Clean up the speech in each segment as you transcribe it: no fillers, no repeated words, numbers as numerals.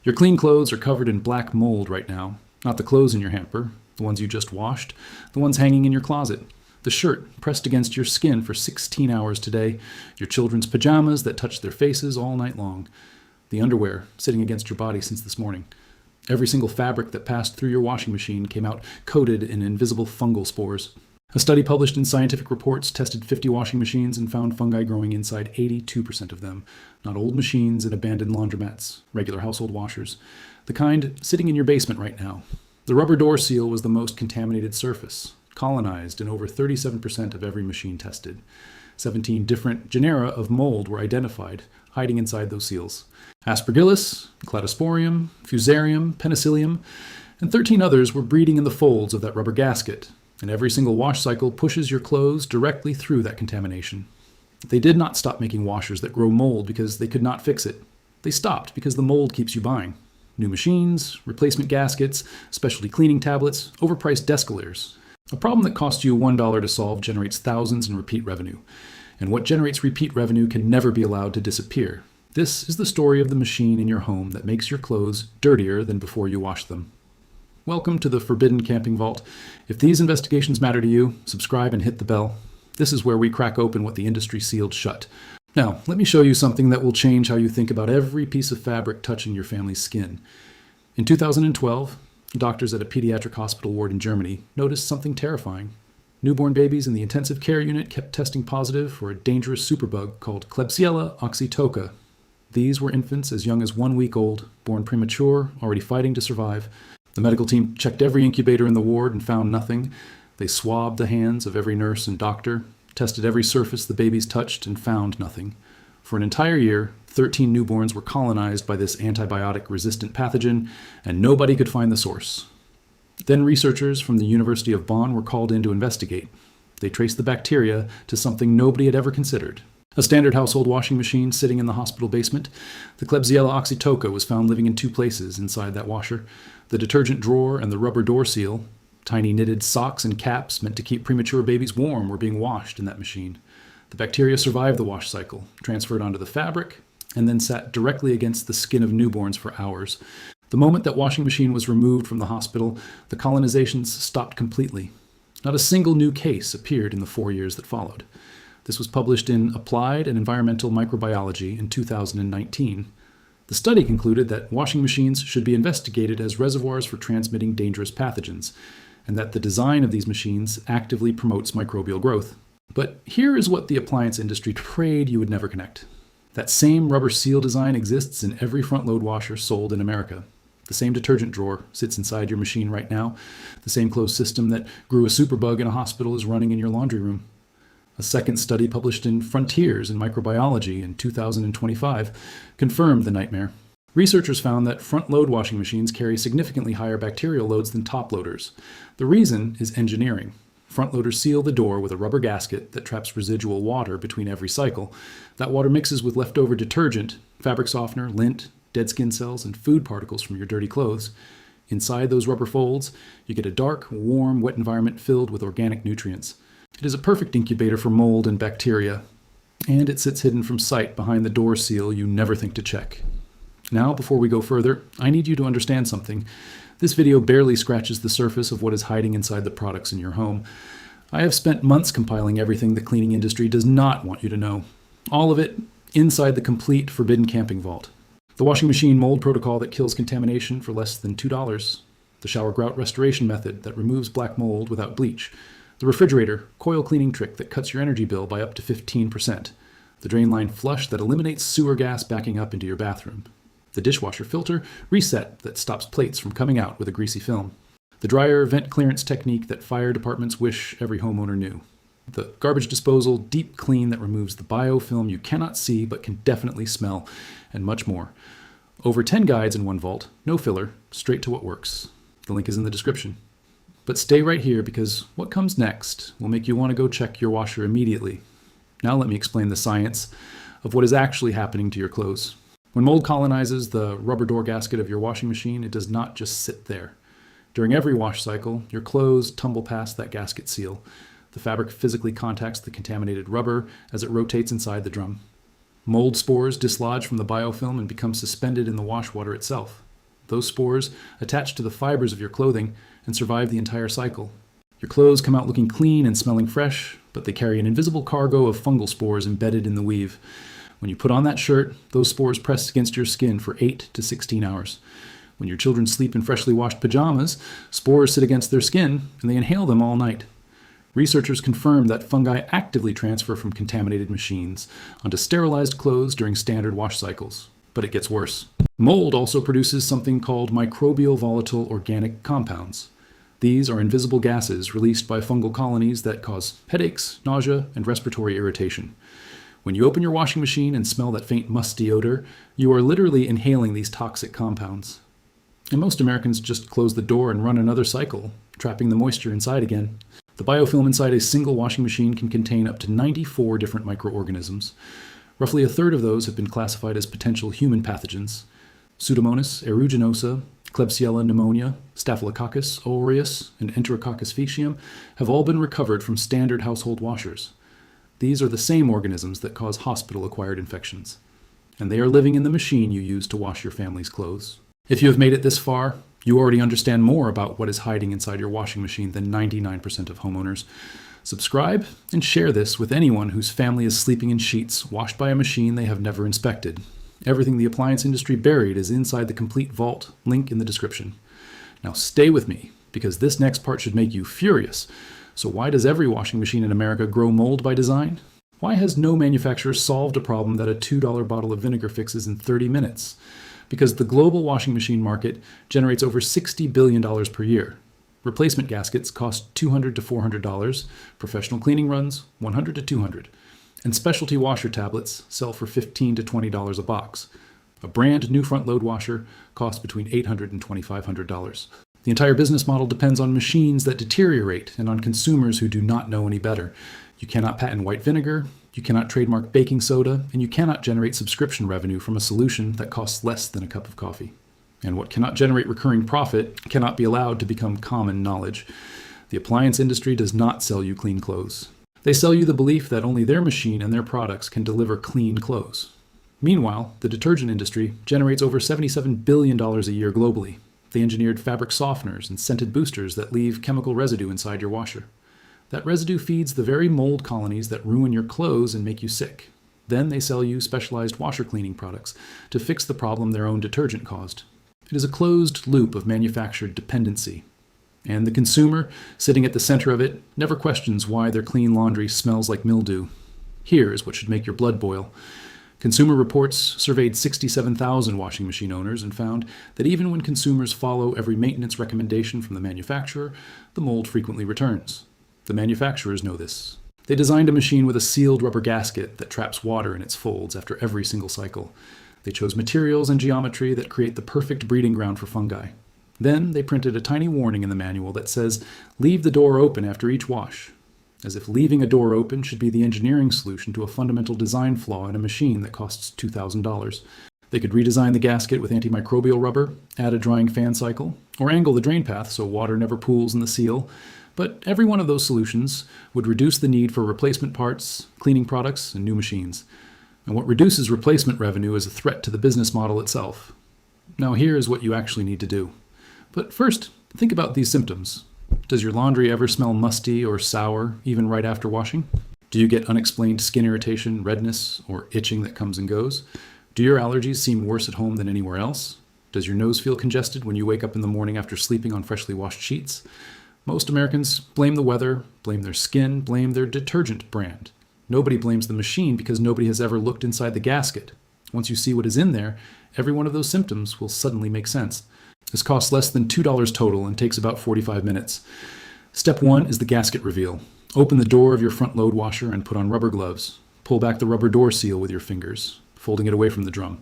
Your clean clothes are covered in black mold right now. Not the clothes in your hamper, the ones you just washed, the ones hanging in your closet. The shirt pressed against your skin for 16 hours today. Your children's pajamas that touch their faces all night long. The underwear sitting against your body since this morning. Every single fabric that passed through your washing machine came out coated in invisible fungal spores. A study published in Scientific Reports tested 50 washing machines and found fungi growing inside 82% of them. Not old machines and abandoned laundromats, regular household washers. The kind sitting in your basement right now. The rubber door seal was the most contaminated surface, colonized in over 37% of every machine tested. 17 different genera of mold were identified, hiding inside those seals. Aspergillus, Cladosporium, Fusarium, Penicillium, and 13 others were breeding in the folds of that rubber gasket, and every single wash cycle pushes your clothes directly through that contamination. They did not stop making washers that grow mold because they could not fix it. They stopped because the mold keeps you buying. New machines, replacement gaskets, specialty cleaning tablets, overpriced desk layers. A problem that costs you $1 to solve generates thousands in repeat revenue. And what generates repeat revenue can never be allowed to disappear. This is the story of the machine in your home that makes your clothes dirtier than before you wash them. Welcome to the Forbidden Camping Vault. If these investigations matter to you, subscribe and hit the bell. This is where we crack open what the industry sealed shut. Now, let me show you something that will change how you think about every piece of fabric touching your family's skin. In 2012, doctors at a pediatric hospital ward in Germany noticed something terrifying. Newborn babies in the intensive care unit kept testing positive for a dangerous superbug called Klebsiella oxytoca. These were infants as young as 1 week old, born premature, already fighting to survive. The medical team checked every incubator in the ward and found nothing. They swabbed the hands of every nurse and doctor, tested every surface the babies touched, and found nothing. For an entire year, 13 newborns were colonized by this antibiotic-resistant pathogen, and nobody could find the source. Then researchers from the University of Bonn were called in to investigate. They traced the bacteria to something nobody had ever considered. A standard household washing machine sitting in the hospital basement. The Klebsiella oxytoca was found living in two places inside that washer. The detergent drawer and the rubber door seal. Tiny knitted socks and caps meant to keep premature babies warm were being washed in that machine. The bacteria survived the wash cycle, transferred onto the fabric, and then sat directly against the skin of newborns for hours. The moment that washing machine was removed from the hospital, the colonizations stopped completely. Not a single new case appeared in the 4 years that followed. This was published in Applied and Environmental Microbiology in 2019. The study concluded that washing machines should be investigated as reservoirs for transmitting dangerous pathogens, and that the design of these machines actively promotes microbial growth. But here is what the appliance industry prayed you would never connect. That same rubber seal design exists in every front-load washer sold in America. The same detergent drawer sits inside your machine right now. The same closed system that grew a superbug in a hospital is running in your laundry room. A second study published in Frontiers in Microbiology in 2025 confirmed the nightmare. Researchers found that front-load washing machines carry significantly higher bacterial loads than top-loaders. The reason is engineering. Front-loaders seal the door with a rubber gasket that traps residual water between every cycle. That water mixes with leftover detergent, fabric softener, lint, dead skin cells, and food particles from your dirty clothes. Inside those rubber folds, you get a dark, warm, wet environment filled with organic nutrients. It is a perfect incubator for mold and bacteria, and it sits hidden from sight behind the door seal you never think to check. Now, before we go further, I need you to understand something. This video barely scratches the surface of what is hiding inside the products in your home. I have spent months compiling everything the cleaning industry does not want you to know. All of it inside the complete Forbidden Camping Vault. The washing machine mold protocol that kills contamination for less than $2. The shower grout restoration method that removes black mold without bleach. The refrigerator coil cleaning trick that cuts your energy bill by up to 15%. The drain line flush that eliminates sewer gas backing up into your bathroom. The dishwasher filter reset that stops plates from coming out with a greasy film. The dryer vent clearance technique that fire departments wish every homeowner knew. The garbage disposal deep clean that removes the biofilm you cannot see but can definitely smell, and much more. Over 10 guides in one vault, no filler, straight to what works. The link is in the description. But stay right here because what comes next will make you want to go check your washer immediately. Now let me explain the science of what is actually happening to your clothes. When mold colonizes the rubber door gasket of your washing machine, it does not just sit there. During every wash cycle, your clothes tumble past that gasket seal. The fabric physically contacts the contaminated rubber as it rotates inside the drum. Mold spores dislodge from the biofilm and become suspended in the wash water itself. Those spores attach to the fibers of your clothing and survive the entire cycle. Your clothes come out looking clean and smelling fresh, but they carry an invisible cargo of fungal spores embedded in the weave. When you put on that shirt, those spores press against your skin for 8 to 16 hours. When your children sleep in freshly washed pajamas, spores sit against their skin and they inhale them all night. Researchers confirm that fungi actively transfer from contaminated machines onto sterilized clothes during standard wash cycles. But it gets worse. Mold also produces something called microbial volatile organic compounds. These are invisible gases released by fungal colonies that cause headaches, nausea, and respiratory irritation. When you open your washing machine and smell that faint musty odor, you are literally inhaling these toxic compounds. And most Americans just close the door and run another cycle, trapping the moisture inside again. The biofilm inside a single washing machine can contain up to 94 different microorganisms. Roughly a third of those have been classified as potential human pathogens. Pseudomonas aeruginosa, Klebsiella pneumonia, Staphylococcus aureus, and Enterococcus faecium have all been recovered from standard household washers. These are the same organisms that cause hospital-acquired infections. And they are living in the machine you use to wash your family's clothes. If you have made it this far, you already understand more about what is hiding inside your washing machine than 99% of homeowners. Subscribe and share this with anyone whose family is sleeping in sheets washed by a machine they have never inspected. Everything the appliance industry buried is inside the complete vault, link in the description. Now stay with me, because this next part should make you furious. So why does every washing machine in America grow mold by design? Why has no manufacturer solved a problem that a $2 bottle of vinegar fixes in 30 minutes? Because the global washing machine market generates over $60 billion per year. Replacement gaskets cost $200 to $400, professional cleaning runs $100 to $200, and specialty washer tablets sell for $15 to $20 a box. A brand new front load washer costs between $800 and $2,500. The entire business model depends on machines that deteriorate and on consumers who do not know any better. You cannot patent white vinegar, you cannot trademark baking soda, and you cannot generate subscription revenue from a solution that costs less than a cup of coffee. And what cannot generate recurring profit cannot be allowed to become common knowledge. The appliance industry does not sell you clean clothes. They sell you the belief that only their machine and their products can deliver clean clothes. Meanwhile, the detergent industry generates over $77 billion a year globally. They engineered fabric softeners and scented boosters that leave chemical residue inside your washer. That residue feeds the very mold colonies that ruin your clothes and make you sick. Then they sell you specialized washer cleaning products to fix the problem their own detergent caused. It is a closed loop of manufactured dependency. And the consumer, sitting at the center of it, never questions why their clean laundry smells like mildew. Here is what should make your blood boil. Consumer Reports surveyed 67,000 washing machine owners and found that even when consumers follow every maintenance recommendation from the manufacturer, the mold frequently returns. The manufacturers know this. They designed a machine with a sealed rubber gasket that traps water in its folds after every single cycle. They chose materials and geometry that create the perfect breeding ground for fungi. Then they printed a tiny warning in the manual that says, "Leave the door open after each wash," as if leaving a door open should be the engineering solution to a fundamental design flaw in a machine that costs $2,000. They could redesign the gasket with antimicrobial rubber, add a drying fan cycle, or angle the drain path so water never pools in the seal. But every one of those solutions would reduce the need for replacement parts, cleaning products, and new machines. And what reduces replacement revenue is a threat to the business model itself. Now here is what you actually need to do. But first, think about these symptoms. Does your laundry ever smell musty or sour, even right after washing? Do you get unexplained skin irritation, redness, or itching that comes and goes? Do your allergies seem worse at home than anywhere else? Does your nose feel congested when you wake up in the morning after sleeping on freshly washed sheets? Most Americans blame the weather, blame their skin, blame their detergent brand. Nobody blames the machine because nobody has ever looked inside the gasket. Once you see what is in there, every one of those symptoms will suddenly make sense. This costs less than $2 total and takes about 45 minutes. Step 1 is the gasket reveal. Open the door of your front load washer and put on rubber gloves. Pull back the rubber door seal with your fingers, folding it away from the drum.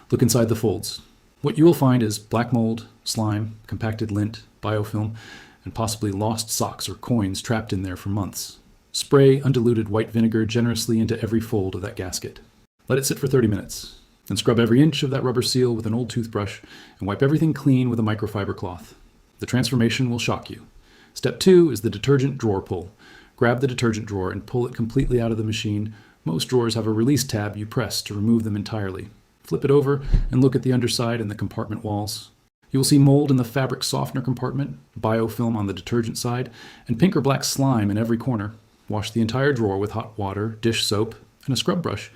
Look inside the folds. What you will find is black mold, slime, compacted lint, biofilm, and possibly lost socks or coins trapped in there for months. Spray undiluted white vinegar generously into every fold of that gasket. Let it sit for 30 minutes. Then scrub every inch of that rubber seal with an old toothbrush and wipe everything clean with a microfiber cloth. The transformation will shock you. Step 2 is the detergent drawer pull. Grab the detergent drawer and pull it completely out of the machine. Most drawers have a release tab you press to remove them entirely. Flip it over and look at the underside and the compartment walls. You will see mold in the fabric softener compartment, biofilm on the detergent side, and pink or black slime in every corner. Wash the entire drawer with hot water, dish soap, and a scrub brush.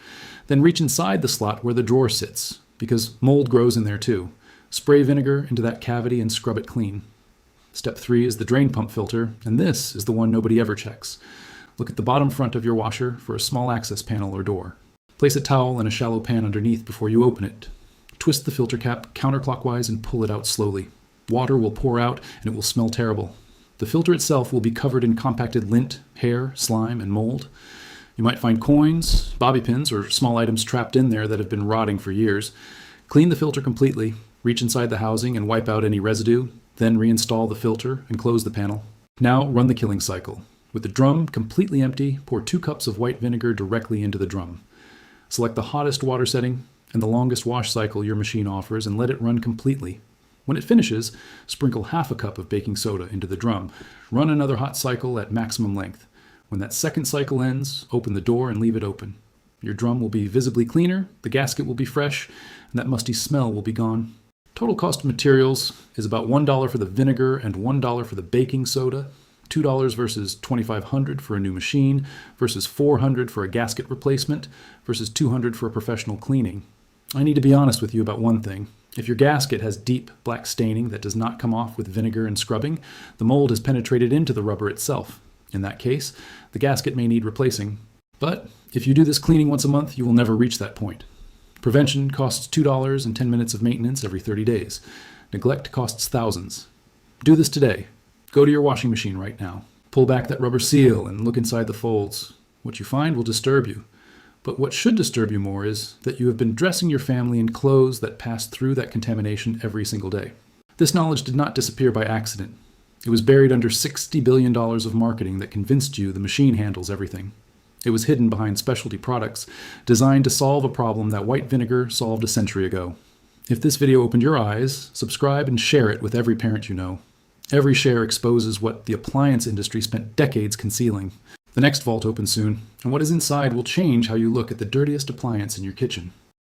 Then reach inside the slot where the drawer sits, because mold grows in there too. Spray vinegar into that cavity and scrub it clean. Step 3 is the drain pump filter, and this is the one nobody ever checks. Look at the bottom front of your washer for a small access panel or door. Place a towel in a shallow pan underneath before you open it. Twist the filter cap counterclockwise and pull it out slowly. Water will pour out and it will smell terrible. The filter itself will be covered in compacted lint, hair, slime, and mold. You might find coins, bobby pins, or small items trapped in there that have been rotting for years. Clean the filter completely, reach inside the housing and wipe out any residue, then reinstall the filter and close the panel. Now run the killing cycle. With the drum completely empty, pour 2 cups of white vinegar directly into the drum. Select the hottest water setting and the longest wash cycle your machine offers and let it run completely. When it finishes, sprinkle half a cup of baking soda into the drum. Run another hot cycle at maximum length. When that second cycle ends, open the door and leave it open. Your drum will be visibly cleaner, the gasket will be fresh, and that musty smell will be gone. Total cost of materials is about $1 for the vinegar and $1 for the baking soda, $2 versus $2,500 for a new machine, versus $400 for a gasket replacement, versus $200 for a professional cleaning. I need to be honest with you about one thing. If your gasket has deep black staining that does not come off with vinegar and scrubbing, the mold has penetrated into the rubber itself. In that case, the gasket may need replacing. But if you do this cleaning once a month, you will never reach that point. Prevention costs $2 and 10 minutes of maintenance every 30 days. Neglect costs thousands. Do this today. Go to your washing machine right now. Pull back that rubber seal and look inside the folds. What you find will disturb you. But what should disturb you more is that you have been dressing your family in clothes that pass through that contamination every single day. This knowledge did not disappear by accident. It was buried under $60 billion of marketing that convinced you the machine handles everything. It was hidden behind specialty products designed to solve a problem that white vinegar solved a century ago. If this video opened your eyes, subscribe and share it with every parent you know. Every share exposes what the appliance industry spent decades concealing. The next vault opens soon, and what is inside will change how you look at the dirtiest appliance in your kitchen.